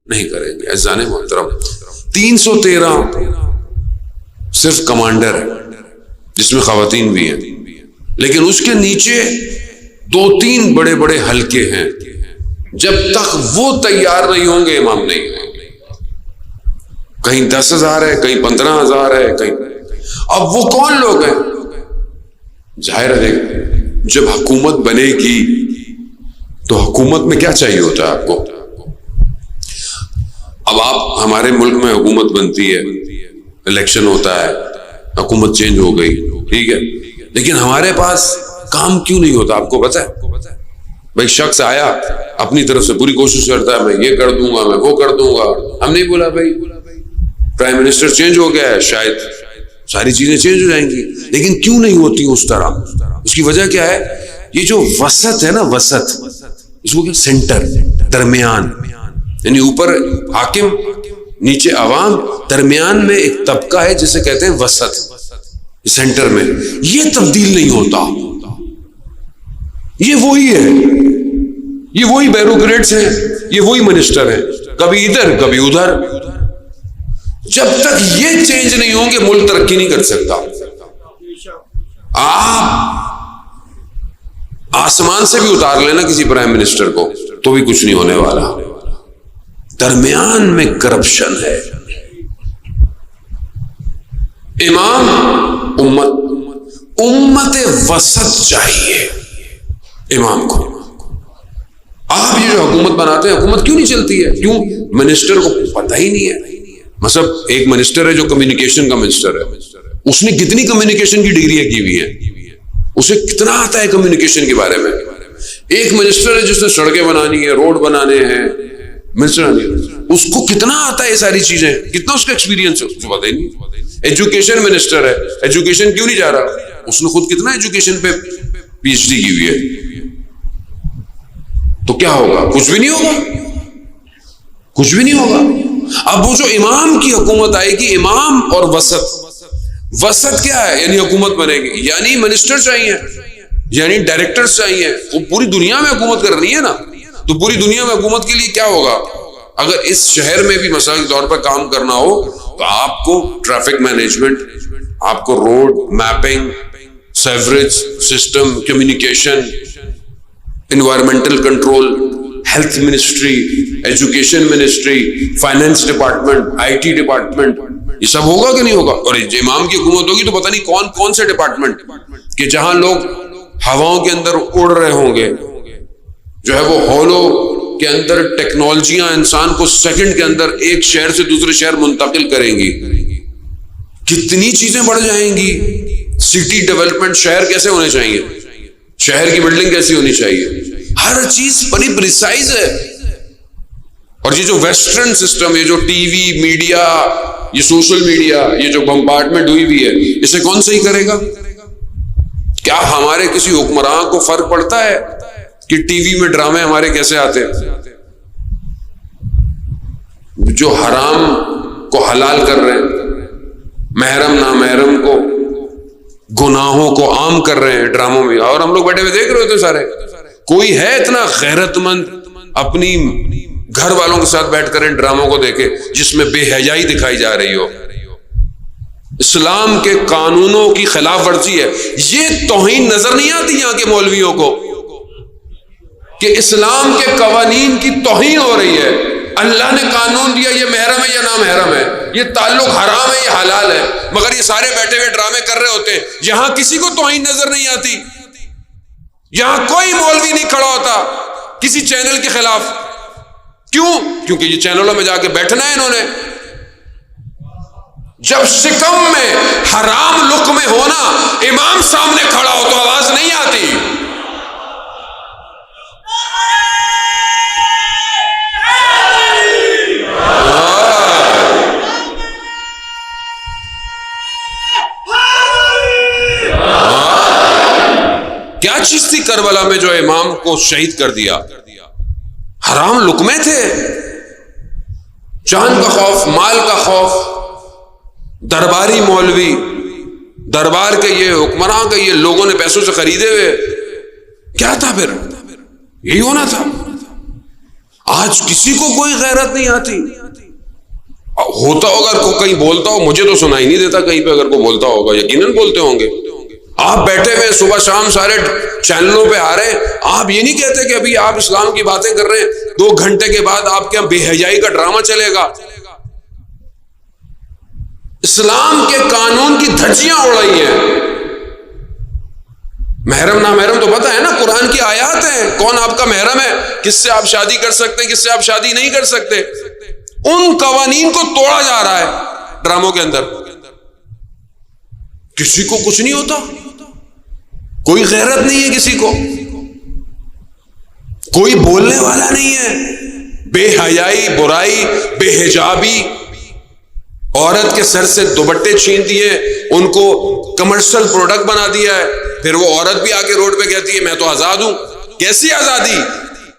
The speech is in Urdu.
نہیں کریں گے. اعزان محترم 313 صرف کمانڈر ہے جس میں خواتین بھی ہیں, لیکن اس کے نیچے 2-3 بڑے بڑے حلقے ہیں. جب تک وہ تیار نہیں ہوں گے امام نہیں ہوں گے. کہیں 10,000 ہے, کہیں 15,000 ہے, کہیں. اب وہ کون لوگ ہیں؟ ظاہر ہے جب حکومت بنے گی تو حکومت میں کیا چاہیے ہوتا ہے آپ کو. اب آپ ہمارے ملک میں حکومت بنتی ہے, الیکشن ہوتا ہے, حکومت چینج ہو گئی, ٹھیک ہے, لیکن ہمارے پاس کام کیوں نہیں ہوتا آپ کو پتہ ہے؟ بھائی شخص آیا اپنی طرف سے پوری کوشش کرتا ہے, میں یہ کر دوں گا, میں وہ کر دوں گا. ہم نہیں بولا بھائی پرائم منسٹر چینج ہو گیا ہے, شاید ساری چیزیں چینج ہو جائیں گی, لیکن کیوں نہیں ہوتی اس طرح؟ اس کی وجہ کیا ہے؟ یہ جو وسط ہے نا, وسط, اس کو کیا, سینٹر, درمیان, یعنی اوپر حاکم, نیچے عوام, درمیان میں ایک طبقہ ہے جسے کہتے ہیں وسط, سینٹر میں. یہ تبدیل نہیں ہوتا. یہ وہی ہے, یہ وہی بیوروکریٹس ہیں, یہ وہی منسٹر ہیں, کبھی ادھر کبھی ادھر. جب تک یہ چینج نہیں ہوں گے ملک ترقی نہیں کر سکتا. آپ آسمان سے بھی اتار لینا کسی پرائم منسٹر کو تو بھی کچھ نہیں ہونے والا. درمیان میں کرپشن ہے. امام امت وسط چاہیے امام کو. آپ یہ جو حکومت بناتے ہیں, حکومت کیوں نہیں چلتی ہے؟ کیوں؟ منسٹر کو پتہ ہی نہیں ہے. مثلا ایک منسٹر ہے جو کمیونیکیشن کا منسٹر ہے, اس نے کتنی کمیونیکیشن کی ڈگریاں کی ہوئی ہیں, اسے کتنا آتا ہے کمیونیکیشن کے بارے میں. ایک منسٹر ہے جس نے سڑکیں بنانی ہے, روڈ بنانے ہیں, منسٹر اس کو کتنا آتا ہے یہ ساری چیزیں, کتنا اس کا ایکسپیرینس ہے, اس کو پتہ ہی نہیں. ایجوکیشن منسٹر ہے, ایجوکیشن کیوں نہیں جا رہا؟ اس نے خود کتنا ایجوکیشن پہ PhD کی ہوئی ہے. تو کیا ہوگا؟ کچھ بھی نہیں ہوگا, کچھ بھی نہیں ہوگا. اب وہ جو امام کی حکومت آئے گی, امام اور وسط. وسط کیا ہے؟ یعنی حکومت بنے گی, یعنی منسٹر چاہیے, یعنی ڈائریکٹرز چاہیے. وہ پوری دنیا میں حکومت کرنی ہے نا, تو پوری دنیا میں حکومت کے لیے کیا ہوگا؟ اگر اس شہر میں بھی مثال کے طور پر کام کرنا ہو تو آپ کو ٹریفک مینجمنٹ, آپ کو road mapping, sewerage system, communication, environmental control, health ministry, education ministry, finance department, IT department, یہ سب ہوگا کہ نہیں ہوگا؟ اور امام کی حکومت ہوگی تو پتہ نہیں کون کون سے ڈپارٹمنٹ, کہ جہاں لوگ ہواؤں کے اندر اڑ رہے ہوں گے, جو ہے وہ ہولو کے اندر ٹیکنالوجیاں انسان کو سیکنڈ کے اندر ایک شہر سے دوسرے شہر منتقل کریں گی. کتنی چیزیں بڑھ جائیں گی. سٹی ڈیولپمنٹ, شہر کیسے ہونے چاہیے, شہر کی بلڈنگ کیسی ہونی چاہیے, ہر چیز بڑی پریسائز ہے. اور یہ جو ویسٹرن سسٹم, یہ جو ٹی وی میڈیا, یہ سوشل میڈیا, یہ جو بمبارڈمنٹ ہوئی ہوئی ہے, اسے کون صحیح کرے گا؟ کیا ہمارے کسی حکمران کو فرق پڑتا ہے کہ ٹی وی میں ڈرامے ہمارے کیسے آتے ہیں, جو حرام کو حلال کر رہے ہیں, محرم نامحرم کو, گناہوں کو عام کر رہے ہیں ڈراموں میں, اور ہم لوگ بیٹھے ہوئے دیکھ رہے ہوتے سارے. کوئی ہے اتنا غیرت مند اپنی گھر والوں کے ساتھ بیٹھ کر ان ڈراموں کو دیکھے جس میں بے حیائی دکھائی جا رہی ہو؟ اسلام کے قانونوں کی خلاف ورزی ہے. یہ توہین نظر نہیں آتی یہاں کے مولویوں کو کہ اسلام کے قوانین کی توہین ہو رہی ہے؟ اللہ نے قانون دیا, یہ محرم ہے یا نامحرم ہے, یہ تعلق حرام ہے یا حلال ہے, مگر یہ سارے بیٹھے ہوئے ڈرامے کر رہے ہوتے ہیں. یہاں کسی کو توہین نظر نہیں آتی. یہاں کوئی مولوی نہیں کھڑا ہوتا کسی چینل کے خلاف. کیوں؟ کیونکہ یہ چینلوں میں جا کے بیٹھنا ہے انہوں نے. جب شکم میں حرام لقمے ہونا, امام سامنے کھڑا ہو تو آواز نہیں آتی. کیا چیز تھی کربلا میں جو امام کو شہید کر دیا؟ حرام لقمے تھے, جان کا خوف, مال کا خوف. درباری مولوی, دربار کے یہ حکمراں کے یہ لوگوں نے پیسوں سے خریدے ہوئے. کیا تھا پھر؟ یہی ہونا تھا. آج کسی کو کوئی غیرت نہیں آتی. ہوتا ہوگا کہیں بولتا ہو, مجھے تو سنائی نہیں دیتا کہیں پہ اگر کوئی بولتا ہوگا, یقیناً بولتے ہوں گے. آپ بیٹھے ہوئے صبح شام سارے چینلوں پہ آ رہے ہیں, آپ یہ نہیں کہتے کہ ابھی آپ اسلام کی باتیں کر رہے ہیں, 2 گھنٹے کے بعد آپ کے یہاں بے حیائی کا ڈرامہ چلے گا. اسلام کے قانون کی دھجیاں اڑ رہی ہیں. محرم نامحرم تو پتہ ہے نا, قرآن کی آیات ہیں, کون آپ کا محرم ہے, کس سے آپ شادی کر سکتے ہیں, کس سے آپ شادی نہیں کر سکتے. ان قوانین کو توڑا جا رہا ہے ڈراموں کے اندر. کسی کو کچھ نہیں ہوتا, کوئی غیرت نہیں ہے کسی کو, کوئی بولنے والا نہیں ہے. بے حیائی, برائی, بے حجابی, عورت کے سر سے دوپٹے چھین دیے, ان کو کمرشل پروڈکٹ بنا دیا ہے. پھر وہ عورت بھی آ کے روڈ پہ کہتی ہے میں تو آزاد ہوں. کیسی آزادی؟